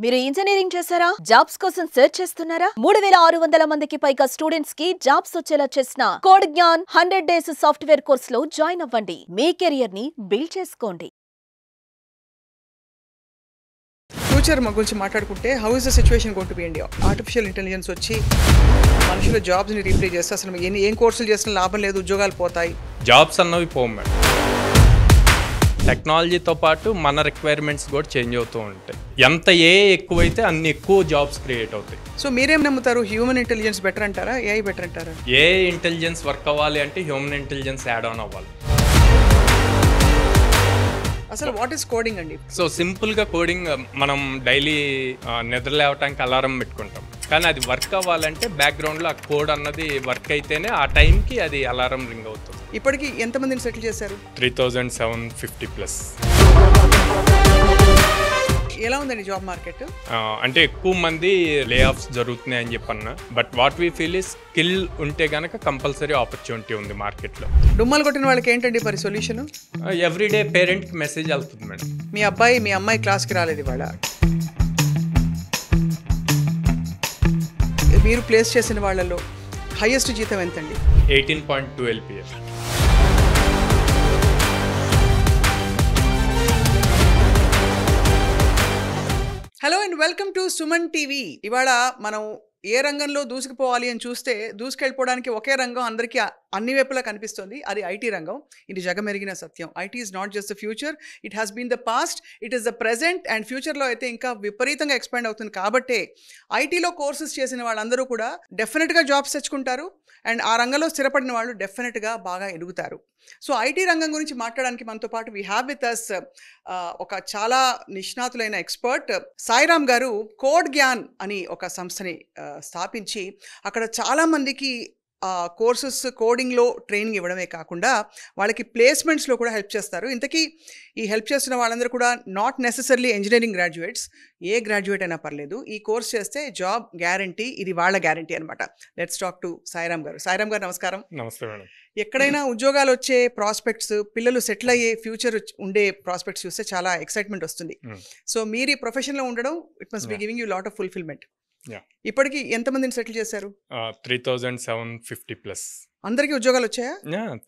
మీరు ఇంజనీరింగ్ చేశారా? జాబ్స్ కోసం సెర్చ్ చేస్తున్నారా? 3600 మందికి పైగా స్టూడెంట్స్ కి జాబ్స్ వచ్చేలా చేసిన code Gyan 100 days software course లో జాయిన్ అవ్వండి. మీ కెరియర్ ని బిల్డ్ చేసుకోండి. ఫ్యూచర్ గురించి మాట్లాడుకుంటే how is the situation going to be India? Artificial intelligence వచ్చి మనుషుల జాబ్స్ని రీప్లేస్ చేస్తే అసలు ఏం కోర్సులు చేసినా లాభం లేదు, ఉద్యోగాలు పోతాయి. జాబ్స్ అన్నవి పోవు మేడం. టెక్నాలజీతో పాటు మన రిక్వైర్మెంట్స్ కూడా చేంజ్ అవుతూ ఉంటాయి. ఎంత ఎక్కువైతే అన్ని ఎక్కువ జాబ్స్ క్రియేట్ అవుతాయి. సో మీరేం నమ్ముతారు? హ్యూమన్ ఇంటెలిజెన్స్ బెటర్ అంటారా, ఏఐ బెటర్ అంటారా? ఇంటెలిజెన్స్ వర్క్ అవ్వాలి అంటే హ్యూమన్ ఇంటెలిజెన్స్ యాడ్ ఆన్ అవ్వాలి. అసలు వాట్ ఈస్ కోడింగ్ అండి? సో సింపుల్గా కోడింగ్ మనం డైలీ నిద్ర లేవటానికి అలారం పెట్టుకుంటాం, కానీ అది వర్క్ అవ్వాలంటే బ్యాక్గ్రౌండ్లో ఆ కోడ్ అన్నది వర్క్ అయితేనే ఆ టైంకి అది అలారం రింగ్ అవుతుంది. ఇప్పటికి ఎంతమందిని సెటిల్ చేశారు? 3750+. ఎలా ఉందండి జాబ్ మార్కెట్? అంటే ఎక్కువ మంది లే ఆఫ్స్ జరుగుతున్నాయని చెప్పన్న, but what we feel is skill ఉంటే గనక కంపల్సరీ ఆపర్చునిటీ ఉంది మార్కెట్లో. డుమ్మలు కొట్టిన వాళ్ళకి ఏంటండి మరి సొల్యూషన్? ఎవ్రీడే పేరెంట్కి మెసేజ్ వెళ్తుంది మేడం, మీ అమ్మాయి క్లాస్కి రాలేదు ఇవాళ, మీరు ప్లేస్ చేసిన వాళ్ళలో హైయెస్ట్ జీతం ఎంతండి? 18.2 LPA. Hello and welcome to Suman TV. ఇవాళ మనం ఏ రంగంలో దూసుకుపోవాలి అని చూస్తే దూసుకెళ్ళిపోవడానికి ఒకే రంగం అందరికీ అన్ని వైపులా కనిపిస్తుంది, అది ఐటీ రంగం. ఇది జగమెరిగిన సత్యం. IT is not just the future, it has been the past, it is the present and ఫ్యూచర్లో అయితే ఇంకా విపరీతంగా ఎక్స్పాండ్ అవుతుంది. కాబట్టి ఐటీలో కోర్సెస్ చేసిన వాళ్ళందరూ కూడా డెఫినెట్గా జాబ్స్ తెచ్చుకుంటారు అండ్ ఆ రంగంలో స్థిరపడిన వాళ్ళు డెఫినెట్గా బాగా ఎదుగుతారు. సో ఐటీ రంగం గురించి మాట్లాడడానికి మనతో పాటు వీ హ్యావ్ విత్ అస్ ఒక చాలా నిష్ణాతులైన ఎక్స్పర్ట్ సాయిరామ్ గారు. కోడ్ జ్ఞాన్ అని ఒక సంస్థని స్థాపించి అక్కడ చాలామందికి కోర్సెస్ కోడింగ్లో ట్రైనింగ్ ఇవ్వడమే కాకుండా వాళ్ళకి ప్లేస్మెంట్స్లో కూడా హెల్ప్ చేస్తారు. ఇంతకీ ఈ హెల్ప్ చేస్తున్న వాళ్ళందరూ కూడా not necessarily engineering graduates, A graduate అయినా పర్లేదు, ఈ కోర్స్ చేస్తే జాబ్ గ్యారంటీ, ఇది వాళ్ళ గ్యారంటీ అనమాట. లెట్స్ టాక్ టు సాయిరామ్ గారు. సాయిరామ్ గారు నమస్కారం. నమస్తే మేడం. ఎక్కడైనా ఉద్యోగాలు వచ్చే ప్రాస్పెక్ట్స్, పిల్లలు సెటిల్ అయ్యే ఫ్యూచర్ ఉండే ప్రాస్పెక్ట్స్ చూస్తే చాలా ఎక్సైట్మెంట్ వస్తుంది. సో మీరు ఈ ప్రొఫెషన్లో ఉండడం it must be giving you lot of fulfilment. ఇప్పటికి ఎంతమందిని సెటిల్ చేశారు? 3750+. అందరికీ ఉద్యోగాలు వచ్చాయా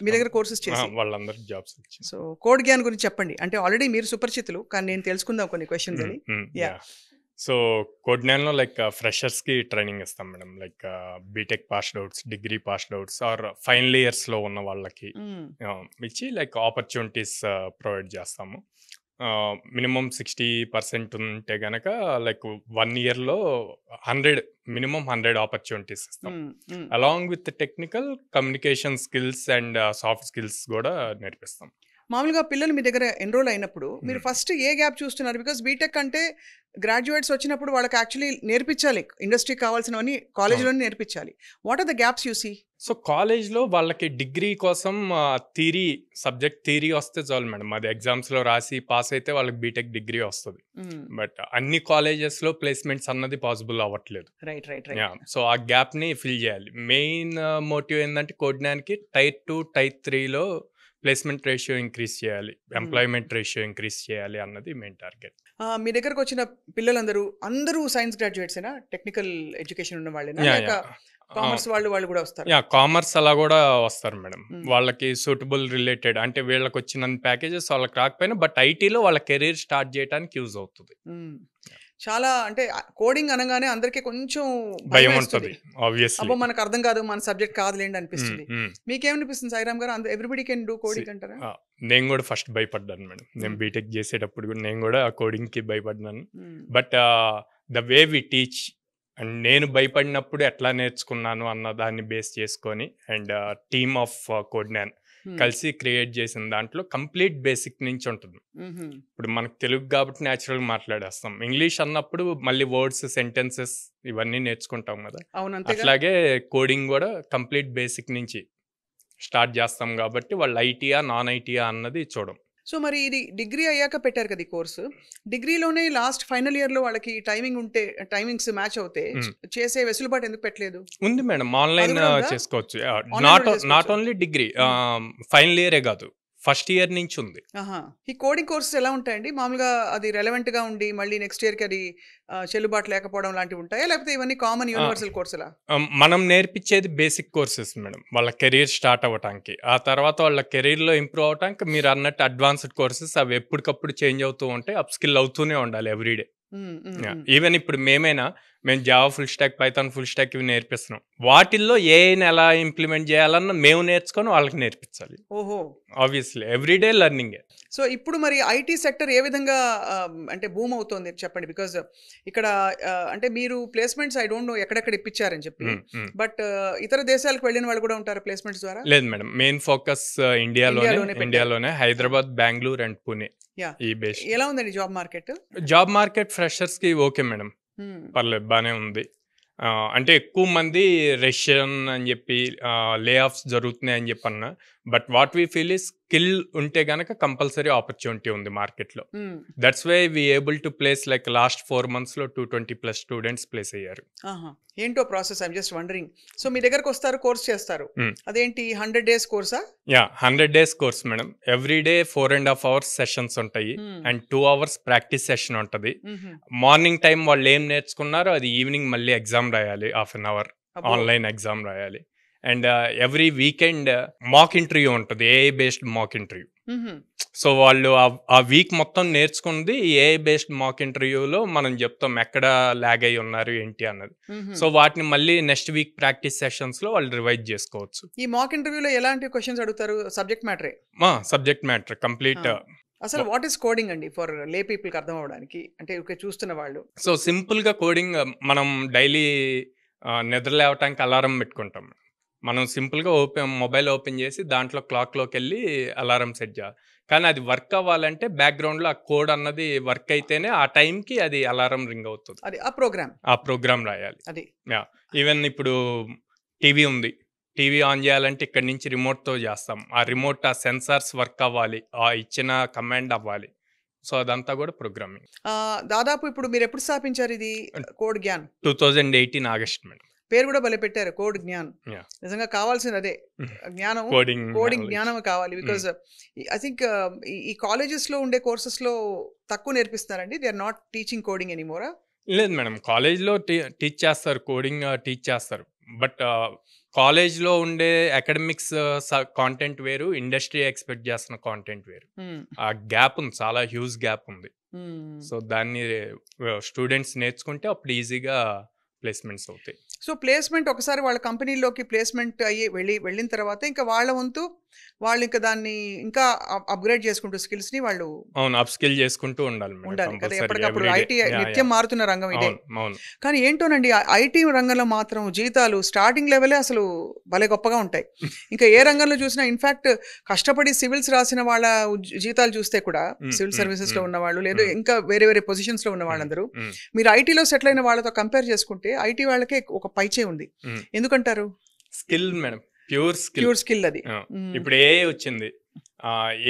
మీ దగ్గర కోర్సెస్ చేసి? వాళ్ళందరికీ జాబ్స్ వచ్చాయి. సో కోడ్ జ్ఞాన్ గురించి చెప్పండి. అంటే ఆల్రెడీ మీరు సుపరిచితులు, కానీ నేను తెలుసుకుందాం కొన్ని క్వశ్చన్స్ అని. సో కోడ్ జ్ఞాన్లో లైక్ ఫ్రెషర్స్కి ట్రైనింగ్ ఇస్తాం madam. Like BTech passed outs, degree passed outs or final ఇయర్స్లో ఉన్న వాళ్ళకి ఇచ్చి లైక్ ఆపర్చునిటీస్ ప్రొవైడ్ చేస్తాము. మినిమం 60% ఉంటే గనక లైక్ 1 yearలో 100 ఆపర్చునిటీస్ ఇస్తాం. Along with technical communication skills and soft skills కూడా నేర్పిస్తాం. మామూలుగా పిల్లలు మీ దగ్గర ఎన్రోల్ అయినప్పుడు మీరు ఫస్ట్ ఏ గ్యాప్ చూస్తున్నారు? బికాస్ బీటెక్ అంటే గ్రాడ్యుయేట్స్ వచ్చినప్పుడు వాళ్ళకి యాక్చువల్లీ నేర్పించాలి, ఇండస్ట్రీకి కావాల్సినవన్నీ కాలేజ్లోనే నేర్పించాలి. What are the gaps you see? So కాలేజ్లో వాళ్ళకి డిగ్రీ కోసం సబ్జెక్ట్ థియరీ వస్తే చాలు మేడం. అది ఎగ్జామ్స్లో రాసి పాస్ అయితే వాళ్ళకి బీటెక్ డిగ్రీ వస్తుంది. బట్ అన్ని కాలేజెస్లో ప్లేస్మెంట్స్ అన్నది పాసిబుల్ అవ్వట్లేదు. సో ఆ గ్యాప్ని ఫిల్ చేయాలి. మెయిన్ మోటివ్ ఏంటంటే కోడ్ జ్ఞాన్కి Tier 2 Tier 3లో ప్లేస్మెంట్ రేషియో ఇంక్రీజ్ చేయాలి, ఎంప్లాయ్మెంట్ రేషియో ఇంక్రీజ్ చేయాలి అన్నది మెయిన్ టార్గెట్. మీ దగ్గరకు వచ్చిన పిల్లలందరూ సైన్స్ గ్రాడ్యుయేట్స్, టెక్నికల్ ఎడ్యుకేషన్ ఉన్న వాళ్ళేనా? కామర్స్ వాళ్ళు కూడా వస్తారు? కామర్స్ అలా కూడా వస్తారు మేడం. వాళ్ళకి సూటబుల్ రిలేటెడ్ అంటే వీళ్ళకి వచ్చిన ప్యాకేజెస్ వాళ్ళకి రాకపోయినా బట్ ఐటీలో వాళ్ళ కెరీర్ స్టార్ట్ చేయడానికి యూజ్ అవుతుంది. చాలా అంటే కోడింగ్ అనగానే అందరికీ కొంచెం భయం ఉంటుంది. అబ్బో మనకు అర్థం కాదు, మన సబ్జెక్ట్ కాదులేండి అనిపిస్తుంది. మీకేమనిపిస్తుంది సాయిరామ్ గారు? ఎవ్రీబడి కెన్ డూ కోడింగ్ అంటారా? నేను కూడా ఫస్ట్ భయపడ్డాను మేడం. నేను బీటెక్ చేసేటప్పుడు కూడా నేను కూడా కోడింగ్కి భయపడ్డాను. But the way we teach and నేను భయపడినప్పుడు ఎట్లా నేర్చుకున్నాను అన్న దాన్ని బేస్ చేసుకొని and team of Code Gyan కలిసి క్రియేట్ చేసిన దాంట్లో కంప్లీట్ బేసిక్ నుంచి ఉంటుంది. ఇప్పుడు మనకు తెలుగు కాబట్టి న్యాచురల్ మాట్లాడేస్తాం, ఇంగ్లీష్ అన్నప్పుడు మళ్ళీ వర్డ్స్, సెంటెన్సెస్ ఇవన్నీ నేర్చుకుంటాం కదా. అట్లాగే కోడింగ్ కూడా కంప్లీట్ బేసిక్ నుంచి స్టార్ట్ చేస్తాం కాబట్టి వాళ్ళు ఐటీయా నాన్ ఐటీయా అన్నది చూడం. సో మరి ఇది డిగ్రీ అయ్యాక పెట్టారు కదా ఈ కోర్సు. డిగ్రీలోనే లాస్ట్ ఫైనల్ ఇయర్లో వాళ్ళకి టైమింగ్ ఉంటే, టైమింగ్స్ మ్యాచ్ అవుతే చేసే వెసులుబాటు ఎందుకు పెట్టలేదు? ఉంది మేడం, ఆన్లైన్ చేసుకోవచ్చు. నాట్ ఓన్లీ డిగ్రీ, ఫైనల్ ఇయరే కాదు, ఫస్ట్ ఇయర్ నుంచి ఉంది. ఈ కోడింగ్ కోర్సెస్ ఎలా ఉంటాయండి మామూలుగా? అది రెలవెంట్ గా ఉండి మళ్ళీ నెక్స్ట్ ఇయర్ కి అది చెల్లుబాటు లేకపోవడం లాంటివి ఉంటాయా, లేకపోతే ఇవన్నీ కామన్ యూనివర్సల్ కోర్సులా? మనం నేర్పించేది బేసిక్ కోర్సెస్ మేడం, వాళ్ళ కెరీర్ స్టార్ట్ అవ్వటానికి. ఆ తర్వాత వాళ్ళ కెరీర్లో ఇంప్రూవ్ అవటానికి మీరు అన్నట్టు అడ్వాన్స్డ్ కోర్సెస్ అవి ఎప్పటికప్పుడు చేంజ్ అవుతూ ఉంటాయి, అప్ స్కిల్ అవుతూనే ఉండాలి ఎవ్రీడే. ఈవెన్ ఇప్పుడు మేము Java full stock, Python full stock ఇవి నేర్పిస్తున్నాం. వాటిల్లో ఏఐని ఎలా ఇంప్లిమెంట్ చేయాలన్నా మేము నేర్చుకొని వాళ్ళకి నేర్పించాలి. ఓహో, ఆబ్వియస్లీ ఎవ్రీడే లెర్నింగ్. సో ఇప్పుడు మరి ఐటీ సెక్టర్ ఏ విధంగా అంటే బూమ్ అవుతోంది చెప్పండి. బికాజ్ ఇక్కడ అంటే మీరు ప్లేస్మెంట్స్ ఐ డోంట్ నో ఎక్కడెక్కడ ఇప్పించారని చెప్పి, బట్ ఇతర దేశాలకు వెళ్ళిన వాళ్ళు కూడా ఉంటారు ప్లేస్మెంట్స్ ద్వారా? లేదు మేడం, మెయిన్ ఫోకస్ ఇండియాలోనే హైదరాబాద్, బెంగళూరు అండ్ పుణే. ఈ బేస్ ఎలా ఉందండి జాబ్ మార్కెట్ ఫ్రెషర్స్ కి? ఓకే మేడం, పర్లేదు, బాగానే ఉంది. అంటే ఎక్కువ మంది రష్యన్ అని చెప్పి లే ఆఫ్స్ జరుగుతున్నాయి అని చెప్పి అన్నా, but what we feel is skill ఉంటే గనక కంపల్సరీ ఆపర్చునిటీ ఉంది మార్కెట్లో. That's why we able to place like last 4 months లో 220+ స్టూడెంట్స్ ప్లేస్ అయ్యారు. ఏంటో process? I'm just wondering. So మీ దగ్గరకు వస్తారు, కోర్స్ చేస్తారు, అదేంటి 100 days కోర్సా? 100 days course madam. Every day 4.5 hours sessions ఉంటాయి అండ్ 2 hours ప్రాక్టీస్ సెషన్ ఉంటుంది. మార్నింగ్ టైం వాళ్ళు ఏం నేర్చుకున్నారో అది ఈవినింగ్ మళ్ళీ ఎగ్జామ్ రాయాలి, 1/2 hour ఆన్లైన్ ఎగ్జామ్ రాయాలి. And every weekend mock interview ఉంటుంది, AI based mock interview. So వాళ్ళు ఆ వీక్ మొత్తం నేర్చుకుంది ఏఐ బేస్డ్ మాక్ ఇంటర్వ్యూలో మనం చెప్తాం ఎక్కడ లాగ్ అయి ఉన్నారు ఏంటి అన్నది. సో వాటిని మళ్ళీ నెక్స్ట్ వీక్ ప్రాక్టీస్ సెషన్స్ లో వాళ్ళు రివైజ్ చేసుకోవచ్చు. ఈ మాక్ ఇంటర్వ్యూలో ఎలాంటి క్వశ్చన్స్ అడుగుతారు? Subject matter complete. అసలు వాట్ ఈస్ కోడింగ్ అండి ఫర్ లే పీపుల్ కి అర్థం అవడానికి, అంటే చూస్తున్న వాళ్ళు? సో సింపుల్ గా కోడింగ్ మనం డైలీ నిద్ర లేవటానికి అలారం పెట్టుకుంటాం. మనం సింపుల్గా మొబైల్ ఓపెన్ చేసి దాంట్లో క్లాక్లోకి వెళ్ళి అలారం సెట్ చేయాలి. కానీ అది వర్క్ అవ్వాలంటే బ్యాక్గ్రౌండ్లో ఆ కోడ్ అన్నది వర్క్ అయితేనే ఆ టైంకి అది అలారం రింగ్ అవుతుంది. అది ఆ ప్రోగ్రామ్ రాయాలి. అది ఈవెన్ ఇప్పుడు టీవీ ఉంది, టీవీ ఆన్ చేయాలంటే ఇక్కడ నుంచి రిమోట్తో చేస్తాం. ఆ రిమోట్ ఆ సెన్సార్స్ వర్క్ అవ్వాలి, ఆ ఇచ్చిన కమాండ్ అవ్వాలి. సో అదంతా కూడా ప్రోగ్రామింగ్. దాదాపు ఇప్పుడు మీరు ఎప్పుడు స్థాపించారు ఇది కోడ్ జ్ఞాన్? 2018 August madam. పేరు కూడా భలే పెట్టారు, కోడ్ జ్ఞాన్. నిజంగా కావాల్సింది అదే జ్ఞానం, కోడింగ్ జ్ఞానం కావాలి. బికాజ్ ఐ థింక్ ఈ కాలేజెస్ లో ఉండే కోర్సెస్ లో తక్కువ నేర్పిస్తారండి. They are not teaching coding ఎనీమోరా? లేదు మేడం, కాలేజ్లో టీచ్ చేస్తారు, కోడింగ్ టీచ్ చేస్తారు. బట్ కాలేజ్లో ఉండే అకాడమిక్స్ కాంటెంట్ వేరు, ఇండస్ట్రీ ఎక్స్పెక్ట్ చేస్తున్న కాంటెంట్ వేరు. ఆ గ్యాప్ ఉంది, చాలా హ్యూజ్ గ్యాప్ ఉంది. సో దాన్ని స్టూడెంట్స్ నేర్చుకుంటే అప్పుడు ఈజీగా ప్లేస్మెంట్స్ అవుతాయి. సో ప్లేస్మెంట్ ఒకసారి వాళ్ళ కంపెనీలోకి ప్లేస్మెంట్ అయ్యి వెళ్ళిన తర్వాత ఇంకా వాళ్ళ వంతు వాళ్ళు ఇంకా దాన్ని ఇంకా అప్గ్రేడ్ చేసుకుంటూ స్కిల్స్ ని వాళ్ళు అప్ స్కిల్ చేసుకుంటూ ఉండాలి కదా. ఎప్పటికప్పుడు ఐటీ నిత్యం మారుతున్న రంగం ఇదే. కానీ ఏంటోనండి, ఐటీ రంగంలో మాత్రం జీతాలు స్టార్టింగ్ లెవెలే అసలు భలే గొప్పగా ఉంటాయి. ఇంకా ఏ రంగంలో చూసినా ఇన్ఫాక్ట్ కష్టపడి సివిల్స్ రాసిన వాళ్ళ జీతాలు చూస్తే కూడా, సివిల్ సర్వీసెస్ లో ఉన్న వాళ్ళు లేదు ఇంకా వేరే వేరే పొజిషన్స్ లో ఉన్న వాళ్ళందరూ మీరు ఐటీలో సెటిల్ అయిన వాళ్ళతో కంపేర్ చేసుకుంటే ఐటీ వాళ్ళకే ఒక పైచే ఉంది. ఎందుకంటారు? స్కిల్ మేడం, ప్యూర్ స్కిల్ అది. ఇప్పుడు ఏఐ వచ్చింది,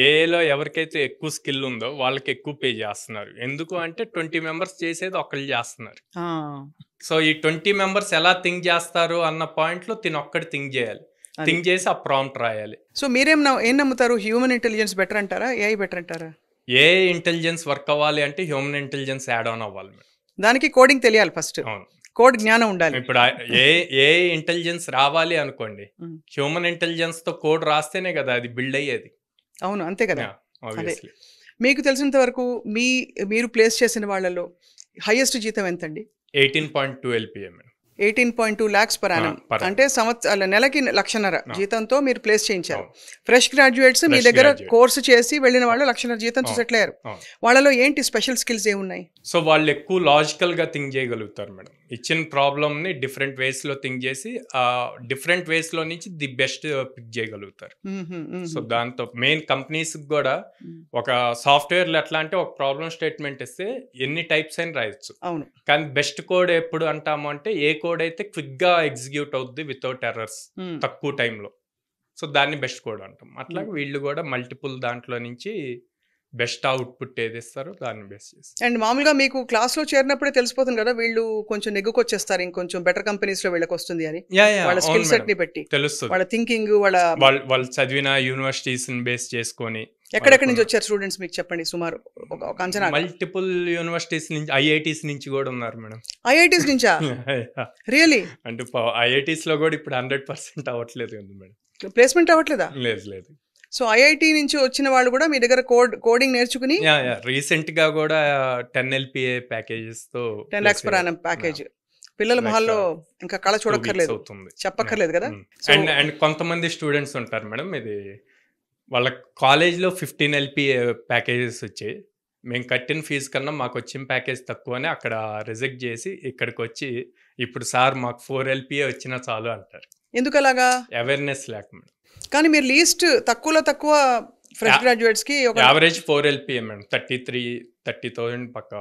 ఏఐలో ఎవరికైతే ఎక్కువ స్కిల్ ఉందో వాళ్ళకి ఎక్కువ పే చేస్తున్నారు. ఎందుకు అంటే 20 members చేసేది ఒకళ్ళు చేస్తున్నారు. సో ఈ 20 members ఎలా థింక్ చేస్తారు అన్న పాయింట్ లో ఒక్కటి థింక్ చేయాలి, థింక్ చేసి ఆ ప్రాంప్ట్ రాయాలి. సో ఏం నమ్ముతారు? హ్యూమన్ ఇంటెలిజెన్స్ బెటర్ అంటారా, ఏఐ బెటర్ అంటారా? ఏఐ ఇంటెలిజెన్స్ వర్క్ అవ్వాలి అంటే హ్యూమన్ ఇంటెలిజెన్స్ యాడ్ ఆన్ అవ్వాలి. దానికి కోడింగ్ తెలియాలి ఫస్ట్, కోడ్ జ్ఞానం ఉండాలి. ఇప్పుడు ఏ ఇంటెలిజెన్స్ రావాలి అనుకోండి, హ్యూమన్ ఇంటెలిజెన్స్ తో కోడ్ రాస్తేనే కదా అది బిల్డ్ అయ్యేది. అవును, అంతే కదా. మీకు తెలిసినంత వరకు మీరు ప్లేస్ చేసిన వాళ్ళలో హైయెస్ట్ జీతం ఎంతండి? 18.2 LPA. 18.2 lakhs per annum. అంటే నెలకి 1,00,000 జీతంతో మీరు ప్లేస్ చేయించారు. ఫ్రెష్ గ్రాడ్యుయేట్స్ మీ దగ్గర కోర్సు చేసి వెళ్ళిన వాళ్ళు 1,00,000 జీతంతో సెటిల్ అయ్యారు. వాళ్ళలో ఏంటి స్పెషల్ స్కిల్స్ ఏమున్నాయి? సో వాళ్ళు ఎక్కువ లాజికల్ గా థింక్ చేయగలుగుతారు మేడం. ఇచ్చిన ప్రాబ్లమ్ ని డిఫరెంట్ వేస్ లో థింక్ చేసి డిఫరెంట్ వేస్ లో నుంచి ది బెస్ట్ పిక్ చేయగలుగుతారు. సో దాంతో మెయిన్ కంపెనీస్ కూడా ఒక సాఫ్ట్వేర్ లో ఎట్లా అంటే ఒక ప్రాబ్లమ్ స్టేట్మెంట్ ఇస్తే ఎన్ని టైప్స్ అయినా రాయొచ్చు. అవును, కానీ బెస్ట్ కోడ్ ఎప్పుడు అంటాము అంటే ఏ కోడ్ అయితే క్విక్ గా ఎగ్జిక్యూట్ అవుద్ది వితౌట్ ఎర్రర్స్ తక్కువ టైంలో. సో దాన్ని బెస్ట్ కోడ్ అంటాం. అట్లా వీళ్ళు కూడా మల్టిపుల్ దాంట్లో నుంచి బెస్ట్ అవుట్పుట్ ఏది ఇస్తారో దాన్ని బేస్ చేసి. అండ్ మామూలుగా మీకు క్లాస్లో చేరినప్పుడే తెలిసిపోతుంది కదా వీళ్ళు కొంచెం నెగ్గుకొచ్చేస్తారు ఇంకొంచెం బెటర్ కంపెనీస్లో వీళ్ళకి వస్తుంది అని, వాళ్ళ స్కిల్ సెట్ ని పెట్టి తెలుస్తుంది. వాళ్ళ థింకింగ్ వాళ్ళు చదివిన యూనివర్సిటీస్ బేస్ చేసుకొని. ఎక్కడెక్కడి నుంచి వచ్చారు స్టూడెంట్స్ మీకు చెప్పండి సుమారు ఒక అంచనా? మల్టిపుల్ యూనివర్సిటీస్ నుంచి, ఐఐటీస్ నుంచి కూడా ఉన్నారు మేడం. ఐఐటీస్ నుంచా? రియలీ? అంటే ఐఐటీస్ లో కూడా ఇప్పుడు 100% అవ్వట్లేదు కదా మేడం, ప్లేస్మెంట్ అవ్వట్లేదా? లేదు. సో ఐఐటి నుంచి వచ్చిన వాళ్ళు కూడా మీ దగ్గర కోడింగ్ నేర్చుకుని రీసెంట్ గా కూడా 10 LPA ప్యాకేజెస్ తో 10 lakhs per annum ప్యాకేజ్ పిల్లల మొహాల్లో ఇంకా కళ చూడక్కర్లేదు, చెప్పక్కర్లేదు కదా. అండ్ కొంతమంది స్టూడెంట్స్ ఉంటారు మేడం, ఇది వాళ్ళ కాలేజ్లో 15 LPA ప్యాకేజెస్ వచ్చాయి, మేము కట్టిన ఫీజు కన్నా మాకు వచ్చిన ప్యాకేజ్ తక్కువ అని అక్కడ రిజెక్ట్ చేసి ఇక్కడికి వచ్చి ఇప్పుడు సార్ మాకు 4 LPA వచ్చినా చాలు అంటారు. ఎందుకు అలాగా? అవేర్నెస్ లేక మేడం. కానీ మీరు లీస్ట్ తక్కువ ఫ్రెష్ గ్రాడ్యుయేట్స్ కి ఒక యావరేజ్ 4 LPA మేడం, 30,000 పక్కా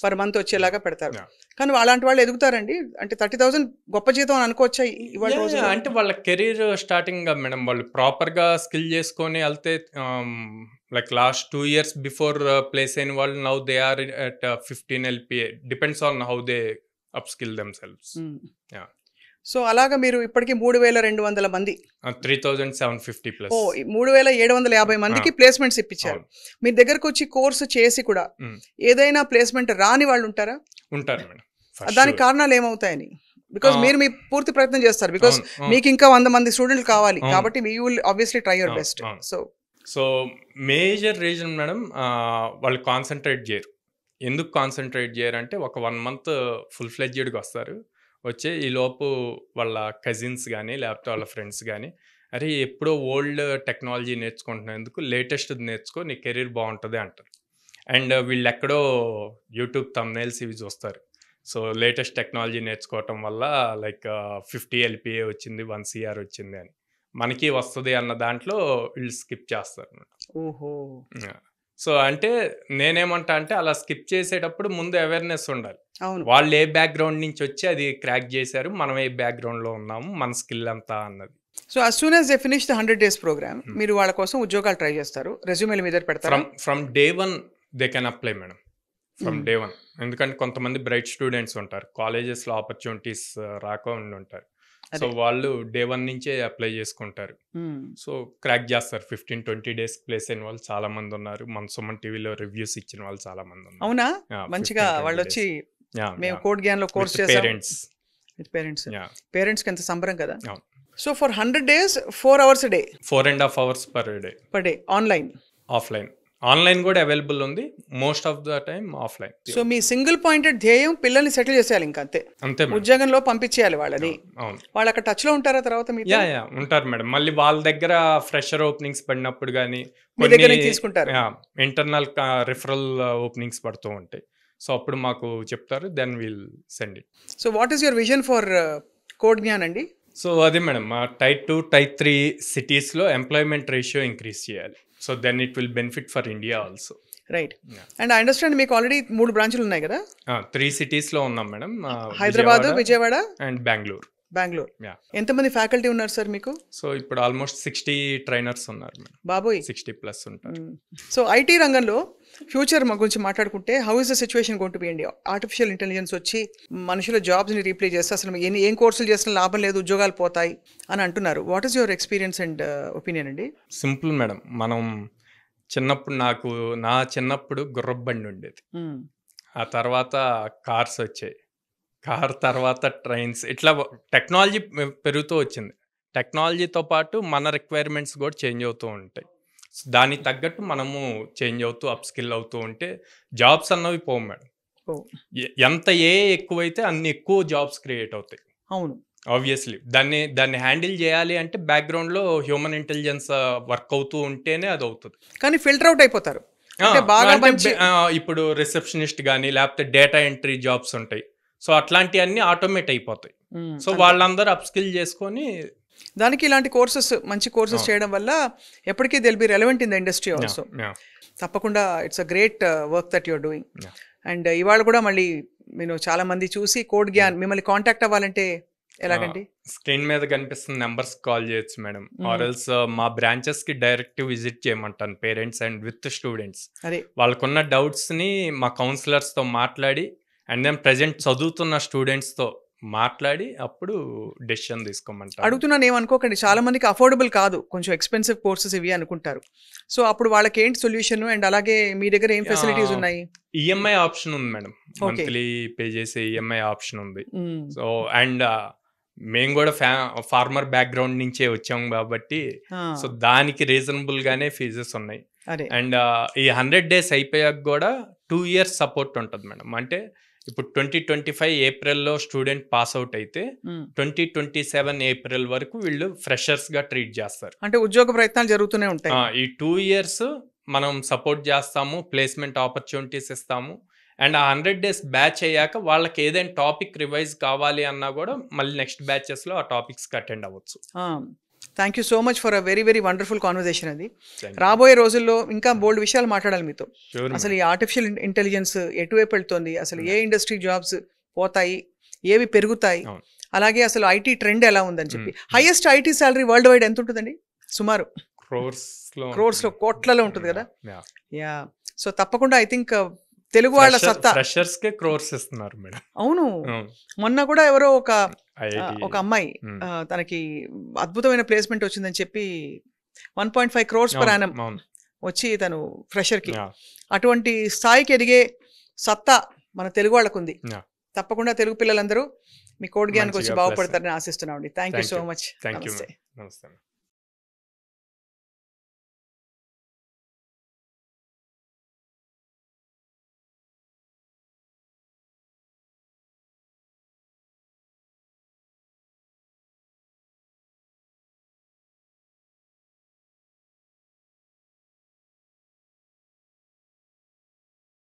పర్ మంత్ వచ్చేలాగా పెడతారు. కానీ అలాంటి వాళ్ళు ఎదుగుతారండి, అంటే 30,000 గొప్ప జీతం అని అనుకోవచ్చా ఇవాళ రోజు? అంటే వాళ్ళ కెరీర్ స్టార్టింగ్ మేడం, వాళ్ళు ప్రాపర్ గా స్కిల్ చేసుకొని వెళ్తే like last 2 years before place అయిన వాళ్ళు now they are at 15 LPA, depends on how they upskill themselves. So అలాగా మీరు ఇప్పటికీ 3,200 మంది 3,750 ప్లస్ 3,750 మందికి ప్లేస్మెంట్స్ ఇప్పించారు. మీ దగ్గరకు వచ్చి కోర్సు చేసి కూడా ఏదైనా ప్లేస్మెంట్ రాని వాళ్ళు ఉంటారా? ఉంటారు మేడం. దానికి కారణాలు ఏమవుతాయని? బికాస్ మీరు మీ పూర్తి ప్రయత్నం చేస్తారు, బికాస్ మీకు ఇంకా 100 మంది స్టూడెంట్లు కావాలి కాబట్టి you will obviously try your best. So major reason madam, వాళ్ళు కాన్సన్ట్రేట్ చేయరు. ఎందుకు కాన్సన్ట్రేట్ చేయరు అంటే ఒక 1 month ఫుల్ ఫ్లెడ్జ్డ్గా వస్తారు, వచ్చే ఈ లోపు వాళ్ళ కజిన్స్ కానీ లేకపోతే వాళ్ళ ఫ్రెండ్స్ కానీ అరే ఎప్పుడో ఓల్డ్ టెక్నాలజీ నేర్చుకుంటున్నందుకు లేటెస్ట్ నేర్చుకో నీ కెరీర్ బాగుంటుంది అంటారు. అండ్ వీళ్ళు ఎక్కడో యూట్యూబ్ థంబ్నైల్స్ ఇవి చూస్తారు. సో లేటెస్ట్ టెక్నాలజీ నేర్చుకోవటం వల్ల లైక్ 50 LPA వచ్చింది, 1 CR వచ్చింది అని మనకి వస్తుంది అన్న దాంట్లో వీళ్ళు స్కిప్ చేస్తారు. ఓహో. సో అంటే నేనేమంటా అంటే అలా స్కిప్ చేసేటప్పుడు ముందు అవేర్నెస్ ఉండాలి. అవును, వాళ్ళు ఏ బ్యాక్గ్రౌండ్ నుంచి వచ్చి అది క్రాక్ చేశారు, మనం ఏ బ్యాక్గ్రౌండ్లో ఉన్నాము, మన స్కిల్ అంతా అన్నది. So as soon as they finish the 100 days program మీరు వాళ్ళ కోసం ఉద్యోగాలు ట్రై చేస్తారు, రెజ్యూమేల మీద పెడతారు. From day 1 they can apply madam, from day 1. ఎందుకంటే కొంతమంది బ్రైట్ స్టూడెంట్స్ ఉంటారు, కాలేజెస్లో ఆపర్చునిటీస్ రాక ఉండి ఉంటారు. సో వాళ్ళు day 1 నుంచే అప్లై చేసుకుంటారు. సో క్రాక్ చేస్తారు. 15-20 days ప్లేస్ అయిన వాళ్ళు చాలా మంది ఉన్నారు. మన సుమన్ టీవీలో రివ్యూస్ ఇచ్చిన వాళ్ళు చాలా మంది ఉన్నారు. అవునా? మంచిగా వాళ్ళు వచ్చి మేము కోడ్ జ్ఞాన్ లో కోర్స్ చేసాం. పేరెంట్స్ కి ఎంత సంబరం కదా. So for 100 days 4 hours a day, 4.5 hours per day online. Offline online కూడా అవైలబుల్ ఉంది, most of the time offline. So me single pointed ధ్యేయం పిల్లల్ని సెటిల్ చేసేయాలి, ఇంకా అంతే. ఉద్యోగంలో పంపించేయాలి వాళ్ళని. వాళ్ళు అక్కడ టచ్ లో ఉంటారా తర్వాత? ఉంటారు మేడం. మళ్ళీ వాళ్ళ దగ్గర ఫ్రెషర్ ఓపెనింగ్స్ పడినప్పుడు కానీ తీసుకుంటారు, ఇంటర్నల్ రిఫరల్ ఓపెనింగ్స్ పడుతూ ఉంటాయి. సో అప్పుడు మాకు చెప్తారు, then will send it. So what is your vision for Code Gyan అండి? సో అదే మేడం, Type 2, Type 3 సిటీస్లో ఎంప్లాయ్మెంట్ రేషియో ఇంక్రీజ్ చేయాలి. So then it will benefit for India also. Right. And I understand మీకు already 3 బ్రాంచ్లు ఉన్నాయి కదా? 3 cities-లో ఉన్నాం మేడం, హైదరాబాద్, విజయవాడ అండ్ బెంగళూరు. ఎంతమంది ఫ్యాకల్టీ ఉన్నారు సార్ మీకు? సో ఇప్పుడు ఆల్మోస్ట్ 60 ట్రైనర్స్ ఉన్నారు మేడం. బాబోయ్, 60+ ఉంటారు. సో ఐటీ రంగంలో ఫ్యూచర్ గురించి మాట్లాడుకుంటే how is the situation going to be India? Artificial intelligence వచ్చి మనుషుల జాబ్స్ని రీప్లేస్ చేస్తే అసలు ఏం కోర్సులు చేసినా లాభం లేదు, ఉద్యోగాలు పోతాయి అని అంటున్నారు. What is your experience and opinion అండి? సింపుల్ మేడం, మనం చిన్నప్పుడు నా చిన్నప్పుడు గుర్రబండి ఉండేది, ఆ తర్వాత కార్స్ వచ్చాయి, కార్ తర్వాత ట్రైన్స్, ఇట్లా టెక్నాలజీ పెరుగుతూ వచ్చింది. టెక్నాలజీతో పాటు మన రిక్వైర్మెంట్స్ కూడా చేంజ్ అవుతూ ఉంటాయి. దానికి తగ్గట్టు మనము చేంజ్ అవుతూ అప్ స్కిల్ అవుతూ ఉంటే జాబ్స్ అన్నవి పోవు మేడం. ఎంత ఎక్కువైతే అన్ని ఎక్కువ జాబ్స్ క్రియేట్ అవుతాయి. అవును, ఆబ్వియస్లీ దాన్ని హ్యాండిల్ చేయాలి అంటే బ్యాక్గ్రౌండ్లో హ్యూమన్ ఇంటెలిజెన్స్ వర్క్ అవుతూ ఉంటేనే అది అవుతుంది. కానీ ఫిల్టర్ అవుట్ అయిపోతారు. ఇప్పుడు రిసెప్షనిస్ట్ కానీ లేకపోతే డేటా ఎంట్రీ జాబ్స్ ఉంటాయి, సో అట్లాంటివన్నీ ఆటోమేట్ అయిపోతాయి. సో వాళ్ళందరూ అప్ స్కిల్ చేసుకొని దానికి ఇలాంటి కోర్సెస్, మంచి కోర్సెస్ చేయడం వల్ల ఎప్పటికీ they'll be relevant in the industry also. తప్పకుండా it's a great work that you're doing. And ఇవాళ కూడా మళ్ళీ నేను చాలా మంది చూసి కోడ్ జ్ఞాన్ మిమ్మల్ని కాంటాక్ట్ అవ్వాలంటే ఎలాగండి? స్క్రీన్ మీద కనిపిస్తున్న నెంబర్స్ కాల్ చేయొచ్చు మేడం, ఆర్ఎల్స్ మా బ్రాంచెస్ కి డైరెక్ట్ విజిట్ చేయమంటాను పేరెంట్స్ అండ్ విత్ స్టూడెంట్స్. అదే వాళ్ళకున్న డౌట్స్ ని మా కౌన్సిలర్స్ తో మాట్లాడి అండ్ దెన్ ప్రెజెంట్ చదువుతున్న స్టూడెంట్స్ తో మాట్లాడి అప్పుడు డెసిషన్ తీసుకోమంటారు. అడుగుతున్నాను ఏమనుకోకండి, చాలా మందికి అఫోర్డబుల్ కాదు, కొంచెం ఎక్స్పెన్సివ్ కోర్సెస్ ఇవి అనుకుంటారు. సో అప్పుడు వాళ్ళకి ఏంటి సొల్యూషన్, అండ్ అలాగే మీ దగ్గర ఏం ఫెసిలిటీస్ ఉన్నాయి? ఈఎంఐ ఆప్షన్ ఉంది మేడం, మంత్లీ పే చేసే ఈఎంఐ ఆప్షన్ ఉంది. సో అండ్ మేము కూడా ఫార్మర్ బ్యాక్గ్రౌండ్ నుంచే వచ్చాము కాబట్టి సో దానికి రీజనబుల్ గానే ఫీజెస్ ఉన్నాయి. అండ్ ఈ 100 days అయిపోయాక కూడా 2 years సపోర్ట్ ఉంటుంది మేడం. అంటే ఇప్పుడు 2025 ఏప్రిల్లో స్టూడెంట్ పాస్ అవుట్ అయితే 2027 ఏప్రిల్ వరకు వీళ్ళు ఫ్రెషర్స్ గా ట్రీట్ చేస్తారు. అంటే ఉద్యోగ ప్రయత్నాలు జరుగుతూనే ఉంటాయి. ఈ 2 years మనం సపోర్ట్ చేస్తాము, ప్లేస్మెంట్ ఆపర్చునిటీస్ ఇస్తాము. అండ్ ఆ 100 days బ్యాచ్ అయ్యాక వాళ్ళకి ఏదైనా టాపిక్ రివైజ్ కావాలి అన్నా కూడా మళ్ళీ నెక్స్ట్ బ్యాచెస్ లో ఆ టాపిక్స్ కి అటెండ్ అవ్వచ్చు. Thank you so much for a very very wonderful conversation. అది రాబోయే రోజుల్లో ఇంకా బోల్డ్ విషయాలు మాట్లాడాలి మీతో. అసలు ఈ ఆర్టిఫిషియల్ ఇంటెలిజెన్స్ ఎటువైపు వెళ్తుంది, అసలు ఏ ఇండస్ట్రీ జాబ్స్ పోతాయి, ఏవి పెరుగుతాయి, అలాగే అసలు ఐటీ ట్రెండ్ ఎలా ఉందని చెప్పి. Highest IT salary world wide ఎంత ఉంటుందండి? సుమారు క్రోర్స్ లో, కోట్లలో ఉంటుంది కదా. యా, సో తప్పకుండా ఐ థింక్ తెలుగు వాళ్ళ సత్తా, ఫ్రెషర్స్ కే క్రోర్స్ ఇస్తున్నారు మేడం. అవును, మొన్న కూడా ఎవరో ఒక అమ్మాయి తనకి అద్భుతమైన ప్లేస్మెంట్ వచ్చిందని చెప్పి 1.5 crores per annum వచ్చి తను ఫ్రెషర్ కి, అటువంటి స్థాయికి ఎదిగే సత్తా మన తెలుగు వాళ్ళకు ఉంది. తప్పకుండా తెలుగు పిల్లలందరూ మీ కోడ్ జ్ఞానికి వచ్చి బాగుపడతారని ఆశిస్తున్నామండి. Thank you so much. నమస్తే.